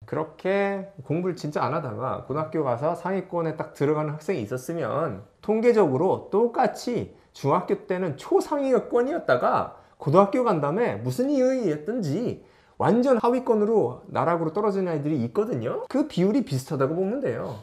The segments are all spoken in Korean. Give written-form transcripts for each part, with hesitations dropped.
그렇게 공부를 진짜 안 하다가 고등학교 가서 상위권에 딱 들어가는 학생이 있었으면 통계적으로 똑같이 중학교 때는 초상위권이었다가 고등학교 간 다음에 무슨 이유였든지 완전 하위권으로 나락으로 떨어지는 아이들이 있거든요. 그 비율이 비슷하다고 보면 돼요.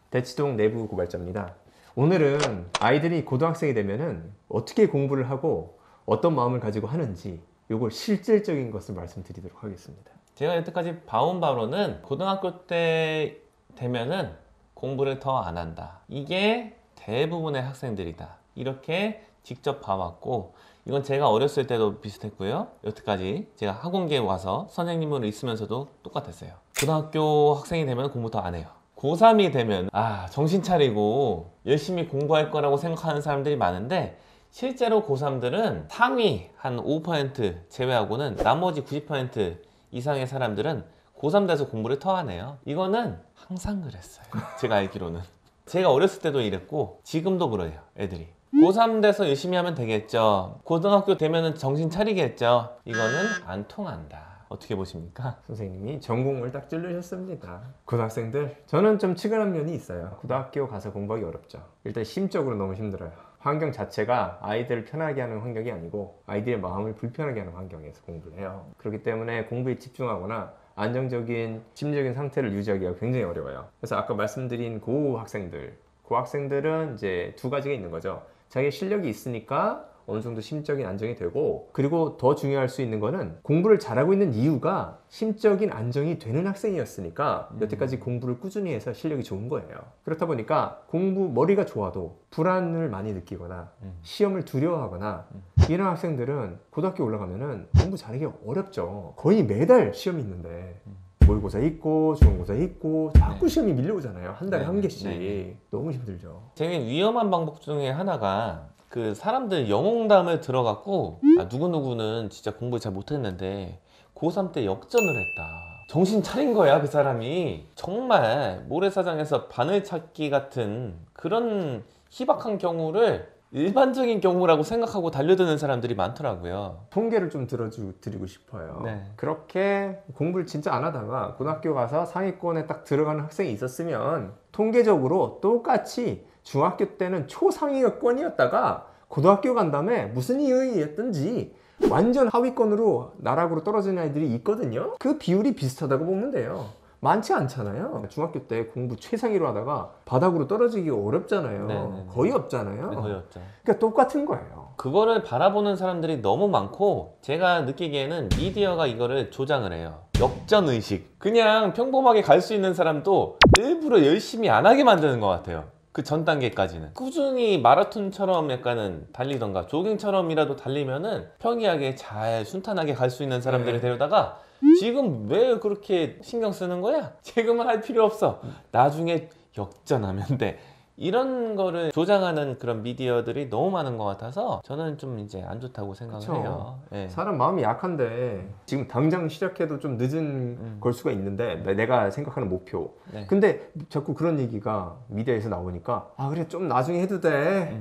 대치동 내부 고발자입니다. 오늘은 아이들이 고등학생이 되면은 어떻게 공부를 하고 어떤 마음을 가지고 하는지 요걸 실질적인 것을 말씀드리도록 하겠습니다. 제가 여태까지 봐온 바로는 고등학교 때 되면은 공부를 더 안 한다. 이게 대부분의 학생들이다. 이렇게 직접 봐왔고, 이건 제가 어렸을 때도 비슷했고요. 여태까지 제가 학원계에 와서 선생님으로 있으면서도 똑같았어요. 고등학교 학생이 되면 공부 더 안 해요. 고3이 되면 정신 차리고 열심히 공부할 거라고 생각하는 사람들이 많은데, 실제로 고3들은 상위 한 5% 제외하고는 나머지 90% 이상의 사람들은 고3 돼서 공부를 더 안 해요. 이거는 항상 그랬어요. 제가 알기로는. 제가 어렸을 때도 이랬고 지금도 그래요, 애들이. 고3 돼서 열심히 하면 되겠죠. 고등학교 되면 정신 차리겠죠. 이거는 안 통한다. 어떻게 보십니까? 선생님이 전공을 딱 찌르셨습니다. 고등학생들, 저는 좀 측은한 면이 있어요. 고등학교 가서 공부하기 어렵죠. 일단 심적으로 너무 힘들어요. 환경 자체가 아이들을 편하게 하는 환경이 아니고 아이들의 마음을 불편하게 하는 환경에서 공부를 해요. 그렇기 때문에 공부에 집중하거나 안정적인 심리적인 상태를 유지하기가 굉장히 어려워요. 그래서 아까 말씀드린 고학생들은 이제 두 가지가 있는 거죠. 자기 실력이 있으니까 어느 정도 심적인 안정이 되고, 그리고 더 중요할 수 있는 거는 공부를 잘하고 있는 이유가 심적인 안정이 되는 학생이었으니까 여태까지 공부를 꾸준히 해서 실력이 좋은 거예요. 그렇다 보니까 머리가 좋아도 불안을 많이 느끼거나 시험을 두려워하거나 이런 학생들은 고등학교 올라가면은 공부 잘하기가 어렵죠. 거의 매달 시험이 있는데 모의고사 있고 중간고사 있고 자꾸 시험이 밀려오잖아요. 한 달에 한 개씩. 너무 힘들죠. 제일 위험한 방법 중에 하나가 그 사람들 영웅담을 들어갖고 누구누구는 진짜 공부 잘 못했는데 고3 때 역전을 했다. 정신 차린 거야, 그 사람이. 정말 모래사장에서 바늘 찾기 같은 그런 희박한 경우를 일반적인 경우라고 생각하고 달려드는 사람들이 많더라고요. 통계를 좀 들어드리고 싶어요. 네. 그렇게 공부를 진짜 안 하다가 고등학교 가서 상위권에 딱 들어가는 학생이 있었으면 통계적으로 똑같이 중학교 때는 초상위권이었다가 고등학교 간 다음에 무슨 이유였든지 완전 하위권으로 나락으로 떨어지는 아이들이 있거든요. 그 비율이 비슷하다고 보면 돼요. 많지 않잖아요. 중학교 때 공부 최상위로 하다가 바닥으로 떨어지기가 어렵잖아요. 네네네. 거의 없잖아요. 네, 거의 없죠. 그러니까 똑같은 거예요. 그거를 바라보는 사람들이 너무 많고, 제가 느끼기에는 미디어가 이거를 조장을 해요. 역전의식. 그냥 평범하게 갈 수 있는 사람도 일부러 열심히 안 하게 만드는 것 같아요. 그 전 단계까지는 꾸준히 마라톤처럼 약간은 달리던가 조깅처럼이라도 달리면은 평이하게 잘 순탄하게 갈 수 있는 사람들을 데려다가 지금 왜 그렇게 신경 쓰는 거야? 지금은 할 필요 없어. 나중에 역전하면 돼. 이런 거를 조장하는 그런 미디어들이 너무 많은 것 같아서 저는 좀 이제 안 좋다고 생각을 그쵸. 해요. 네. 사람 마음이 약한데 지금 당장 시작해도 좀 늦은 걸 수가 있는데 내가 생각하는 목표. 네. 근데 자꾸 그런 얘기가 미디어에서 나오니까 그래 좀 나중에 해도 돼.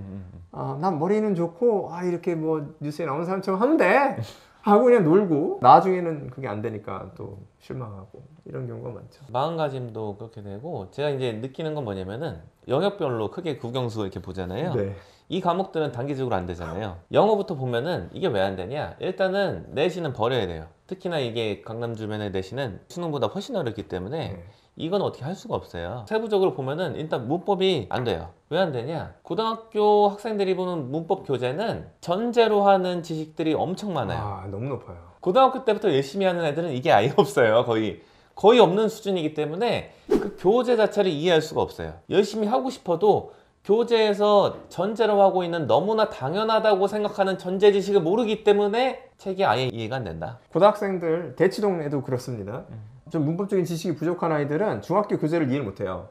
난 머리는 좋고 이렇게 뭐 뉴스에 나오는 사람처럼 하면 돼. 하고 그냥 놀고 나중에는 그게 안 되니까 또 실망하고 이런 경우가 많죠. 마음가짐도 그렇게 되고, 제가 이제 느끼는 건 뭐냐면은 영역별로 크게 국영수 이렇게 보잖아요. 네. 이 과목들은 단기적으로 안 되잖아요. 영어부터 보면은 이게 왜 안 되냐? 일단은 내신은 버려야 돼요. 특히나 이게 강남 주변의 내신은 수능보다 훨씬 어렵기 때문에 이건 어떻게 할 수가 없어요. 세부적으로 보면은 일단 문법이 안 돼요. 왜 안 되냐? 고등학교 학생들이 보는 문법 교재는 전제로 하는 지식들이 엄청 많아요. 너무 높아요. 고등학교 때부터 열심히 하는 애들은 이게 아예 없어요. 거의 없는 수준이기 때문에 그 교재 자체를 이해할 수가 없어요. 열심히 하고 싶어도 교재에서 전제로 하고 있는 너무나 당연하다고 생각하는 전제 지식을 모르기 때문에 책이 아예 이해가 안 된다. 고등학생들 대치동에도 그렇습니다. 좀 문법적인 지식이 부족한 아이들은 중학교 교재를 이해를 못해요.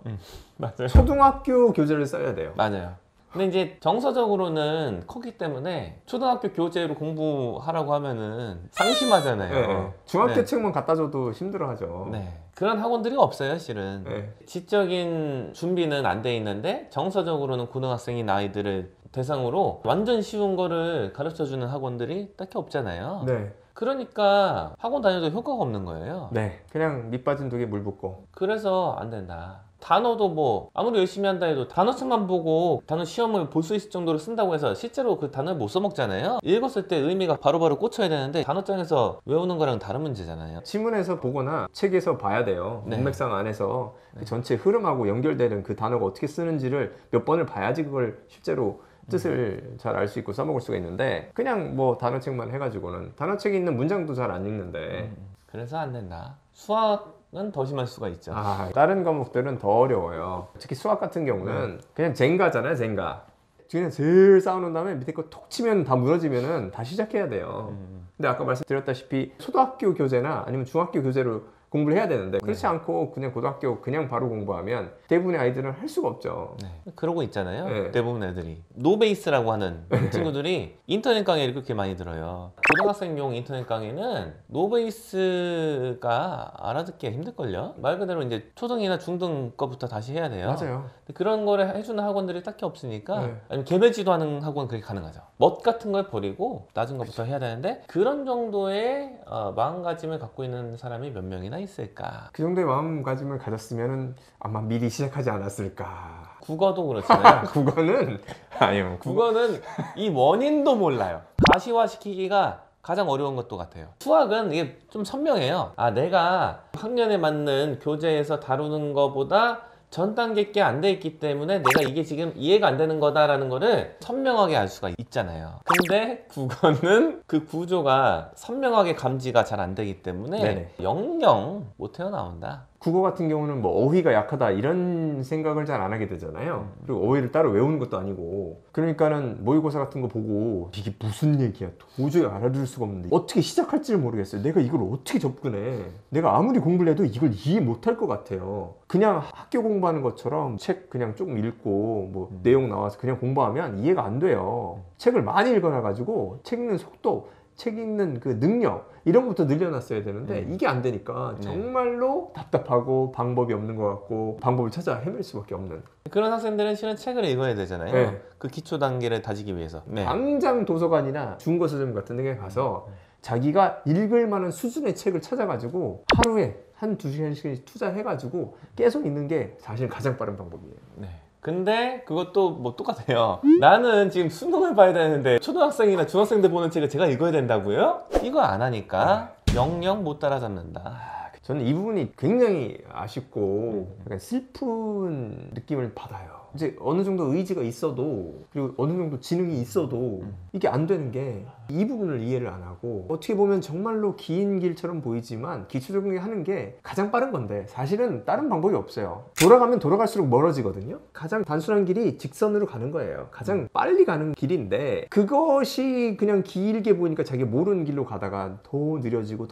맞아요. 초등학교 교재를 써야 돼요. 맞아요. 근데 이제 정서적으로는 컸기 때문에 초등학교 교재로 공부하라고 하면은 상심하잖아요. 네. 중학교 네. 책만 갖다 줘도 힘들어하죠. 네. 그런 학원들이 없어요, 실은. 네. 지적인 준비는 안 돼 있는데 정서적으로는 고등학생인 아이들을 대상으로 완전 쉬운 거를 가르쳐주는 학원들이 딱히 없잖아요. 네. 그러니까 학원 다녀도 효과가 없는 거예요. 네. 그냥 밑 빠진 독에 물 붓고. 그래서 안 된다. 단어도 뭐 아무리 열심히 한다 해도 단어책만 보고 단어 시험을 볼 수 있을 정도로 쓴다고 해서 실제로 그 단어를 못 써먹잖아요. 읽었을 때 의미가 바로바로 꽂혀야 되는데 단어장에서 외우는 거랑 다른 문제잖아요. 지문에서 보거나 책에서 봐야 돼요. 네. 문맥상 안에서 그 전체 흐름하고 연결되는 그 단어가 어떻게 쓰는지를 몇 번을 봐야지 그걸 실제로 뜻을 잘 알 수 있고 써먹을 수가 있는데 그냥 뭐 단어책만 해가지고는 단어책에 있는 문장도 잘 안 읽는데 그래서 안 된다. 수학은 더 심할 수가 있죠. 다른 과목들은 더 어려워요. 특히 수학 같은 경우는 그냥 젠가잖아요. 젠가. 그냥 제일 쌓아놓은 다음에 밑에 거 톡 치면 다 무너지면은 다 시작해야 돼요. 근데 아까 말씀드렸다시피 초등학교 교재나 아니면 중학교 교재로 공부를 해야 되는데 그렇지 않고 그냥 고등학교 그냥 바로 공부하면 대부분의 아이들은 할 수가 없죠. 네. 그러고 있잖아요. 네. 대부분 애들이 노베이스라고 하는 친구들이 인터넷 강의를 그렇게 많이 들어요. 고등학생용 인터넷 강의는 노베이스가 알아듣기가 힘들걸요. 말 그대로 이제 초등이나 중등 거부터 다시 해야 돼요. 맞아요. 근데 그런 거를 해주는 학원들이 딱히 없으니까 네. 아니면 개별지도 하는 학원 그게 가능하죠. 멋 같은 걸 버리고 낮은 것부터 해야 되는데 그런 정도의 마음가짐을 갖고 있는 사람이 몇 명이나 있을까. 그 정도의 마음가짐을 가졌으면 아마 미리 시작하지 않았을까. 국어도 그렇잖아요. 국어는 아니요. 국어는 이 원인도 몰라요. 가시화시키기가 가장 어려운 것도 같아요. 수학은 이게 좀 선명해요. 아, 내가 학년에 맞는 교재에서 다루는 것보다 전 단계 게 안 돼 있기 때문에 내가 이게 지금 이해가 안 되는 거다라는 거를 선명하게 알 수가 있잖아요. 근데 국어는 그 구조가 선명하게 감지가 잘 안 되기 때문에 네네. 영영 못 태어나온다. 국어 같은 경우는 뭐 어휘가 약하다 이런 생각을 잘 안 하게 되잖아요. 그리고 어휘를 따로 외우는 것도 아니고 그러니까는 모의고사 같은 거 보고 이게 무슨 얘기야 도저히 알아들을 수가 없는데 어떻게 시작할지를 모르겠어요. 내가 이걸 어떻게 접근해. 내가 아무리 공부를 해도 이걸 이해 못할 것 같아요. 그냥 학교 공부하는 것처럼 책 그냥 조금 읽고 뭐 내용 나와서 그냥 공부하면 이해가 안 돼요. 책을 많이 읽어놔가지고 책 읽는 속도 책 읽는 그 능력 이런 것부터 늘려놨어야 되는데 이게 안 되니까 정말로 답답하고 방법이 없는 것 같고 방법을 찾아 헤맬 수밖에 없는. 그런 학생들은 실은 책을 읽어야 되잖아요. 네. 그 기초 단계를 다지기 위해서. 네. 당장 도서관이나 중고 서점 같은 데 가서 자기가 읽을 만한 수준의 책을 찾아가지고 하루에 한 2시간씩 투자해가지고 계속 읽는 게 사실 가장 빠른 방법이에요. 네. 근데 그것도 뭐 똑같아요. 나는 지금 수능을 봐야 되는데 초등학생이나 중학생들 보는 책을 제가 읽어야 된다고요? 이거 안 하니까 영영 못 따라잡는다. 저는 이 부분이 굉장히 아쉽고 약간 슬픈 느낌을 받아요. 이제 어느 정도 의지가 있어도 그리고 어느 정도 지능이 있어도 이게 안 되는 게 이 부분을 이해를 안 하고 어떻게 보면 정말로 긴 길처럼 보이지만 기초 적응하는 게 가장 빠른 건데 사실은 다른 방법이 없어요. 돌아가면 돌아갈수록 멀어지거든요. 가장 단순한 길이 직선으로 가는 거예요. 가장 빨리 가는 길인데 그것이 그냥 길게 보이니까 자기가 모르는 길로 가다가 더 느려지고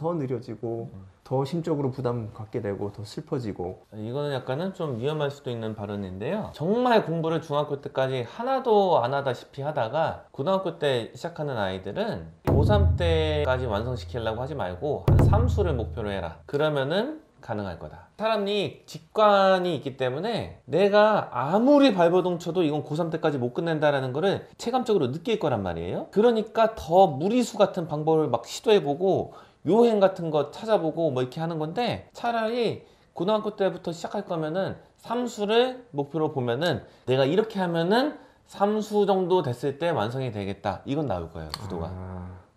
더 심적으로 부담 갖게 되고 더 슬퍼지고. 이거는 약간은 좀 위험할 수도 있는 발언인데요. 정말 공부를 중학교 때까지 하나도 안 하다시피 하다가 고등학교 때 시작하는 아이들은 고3 때까지 완성시키려고 하지 말고 한 3수를 목표로 해라. 그러면은 가능할 거다. 사람이 직관이 있기 때문에 내가 아무리 발버둥 쳐도 이건 고3 때까지 못 끝낸다라는 거를 체감적으로 느낄 거란 말이에요. 그러니까 더 무리수 같은 방법을 막 시도해보고 요행 같은 거 찾아보고 뭐 이렇게 하는 건데 차라리 고등학교 때부터 시작할 거면은 3수를 목표로 보면은 내가 이렇게 하면은 3수 정도 됐을 때 완성이 되겠다. 이건 나올 거예요, 구도가.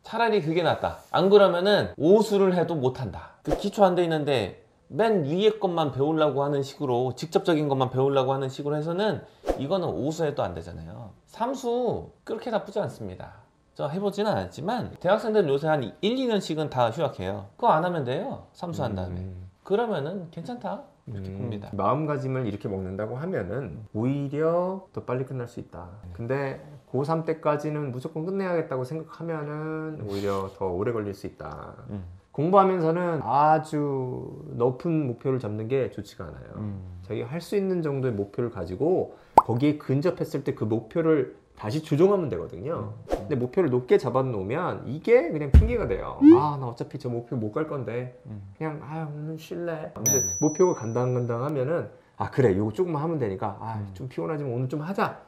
차라리 그게 낫다. 안 그러면은 5수를 해도 못한다. 그 기초 안 돼 있는데 맨 위에 것만 배우려고 하는 식으로 직접적인 것만 배우려고 하는 식으로 해서는 이거는 5수 해도 안 되잖아요. 3수 그렇게 나쁘지 않습니다. 저 해보지는 않았지만 대학생들은 요새 한 1, 2년씩은 다 휴학해요. 그거 안 하면 돼요. 3수 한 다음에. 그러면은 괜찮다. 이렇게 봅니다. 마음가짐을 이렇게 먹는다고 하면은 오히려 더 빨리 끝날 수 있다. 근데 고3 때까지는 무조건 끝내야겠다고 생각하면은 오히려 더 오래 걸릴 수 있다. 공부하면서는 아주 높은 목표를 잡는 게 좋지가 않아요. 자기가 할 수 있는 정도의 목표를 가지고 거기에 근접했을 때 그 목표를 다시 조정하면 되거든요. 근데 목표를 높게 잡아놓으면 이게 그냥 핑계가 돼요. 아, 나 어차피 저 목표 못 갈 건데 그냥 오늘 쉴래. 근데 목표가 간당간당하면은 아, 그래, 요거 조금만 하면 되니까 좀 피곤하지만 오늘 좀 하자.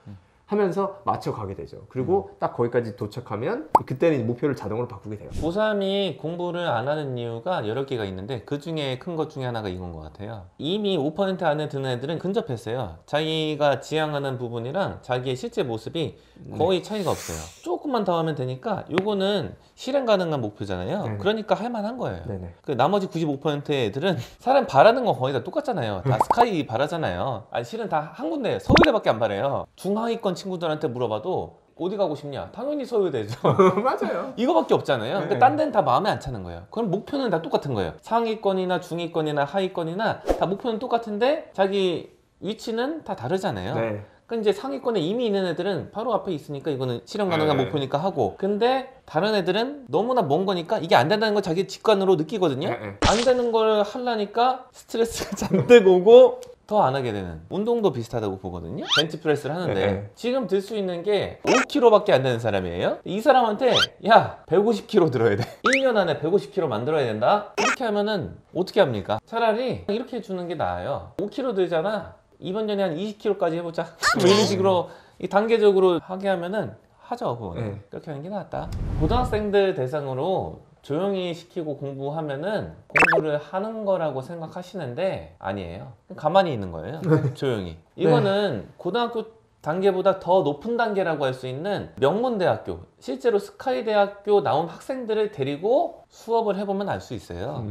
하면서 맞춰가게 되죠. 그리고 딱 거기까지 도착하면 그때는 목표를 자동으로 바꾸게 돼요. 고3이 공부를 안 하는 이유가 여러 개가 있는데 그 중에 큰 것 중에 하나가 이건 것 같아요. 이미 5% 안에 드는 애들은 근접했어요. 자기가 지향하는 부분이랑 자기의 실제 모습이 거의 차이가 없어요. 조금만 더 하면 되니까 요거는 실행 가능한 목표잖아요. 네네. 그러니까 할 만한 거예요. 네네. 그 나머지 95%의 애들은 사람 바라는 건 거의 다 똑같잖아요. 다 스카이 바라잖아요. 아니 실은 다 한 군데 서울대밖에 안 바래요. 중하위권 친구들한테 물어봐도 어디 가고 싶냐? 당연히 서울대죠. 맞아요. 이거밖에 없잖아요. 네. 근데 딴 데는 다 마음에 안 차는 거예요. 그럼 목표는 다 똑같은 거예요. 상위권이나 중위권이나 하위권이나 다 목표는 똑같은데 자기 위치는 다 다르잖아요. 네. 그러니까 이제 상위권에 이미 있는 애들은 바로 앞에 있으니까 이거는 실현 가능한 네. 목표니까 하고, 근데 다른 애들은 너무나 먼 거니까 이게 안 된다는 걸 자기 직관으로 느끼거든요. 네. 안 되는 걸 하려니까 스트레스가 잔뜩 오고 더 안 하게 되는. 운동도 비슷하다고 보거든요. 벤치프레스를 하는데 네. 지금 들 수 있는 게 5kg밖에 안 되는 사람이에요. 이 사람한테 야 150kg 들어야 돼, 1년 안에 150kg 만들어야 된다, 이렇게 하면은 어떻게 합니까? 차라리 이렇게 해주는 게 나아요. 5kg 들잖아, 이번 년에 한 20kg까지 해보자. 뭐 이런 식으로 이 단계적으로 하게 하면은 하죠. 그거는. 네. 그렇게 하는 게 낫다. 고등학생들 대상으로 조용히 시키고 공부하면은 공부를 하는 거라고 생각하시는데 아니에요. 가만히 있는 거예요. 조용히. 이거는 고등학교 단계보다 더 높은 단계라고 할 수 있는 명문대학교, 실제로 스카이대학교 나온 학생들을 데리고 수업을 해보면 알 수 있어요.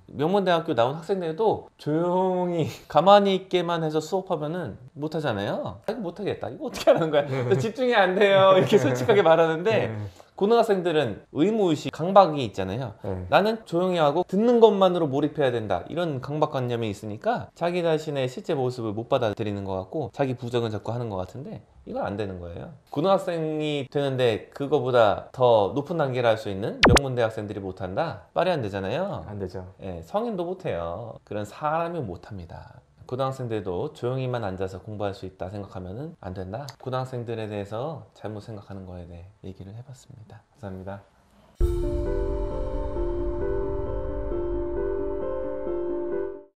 명문대학교 나온 학생들도 조용히 가만히 있게만 해서 수업하면은 못하잖아요. 이거 못하겠다, 이거 어떻게 하는 거야, 집중이 안 돼요, 이렇게 솔직하게 말하는데 네. 고등학생들은 의무의식, 강박이 있잖아요. 네. 나는 조용히 하고 듣는 것만으로 몰입해야 된다, 이런 강박관념이 있으니까 자기 자신의 실제 모습을 못 받아들이는 것 같고 자기 부정을 자꾸 하는 것 같은데 이건 안 되는 거예요. 고등학생이 되는데 그거보다 더 높은 단계를 할 수 있는 명문대 학생들이 못한다? 말이 안 되잖아요. 안 되죠. 예, 성인도 못해요. 그런 사람이 못합니다. 고등학생들도 조용히만 앉아서 공부할 수 있다 생각하면 안 된다. 고등학생들에 대해서 잘못 생각하는 거에 대해 얘기를 해봤습니다. 감사합니다.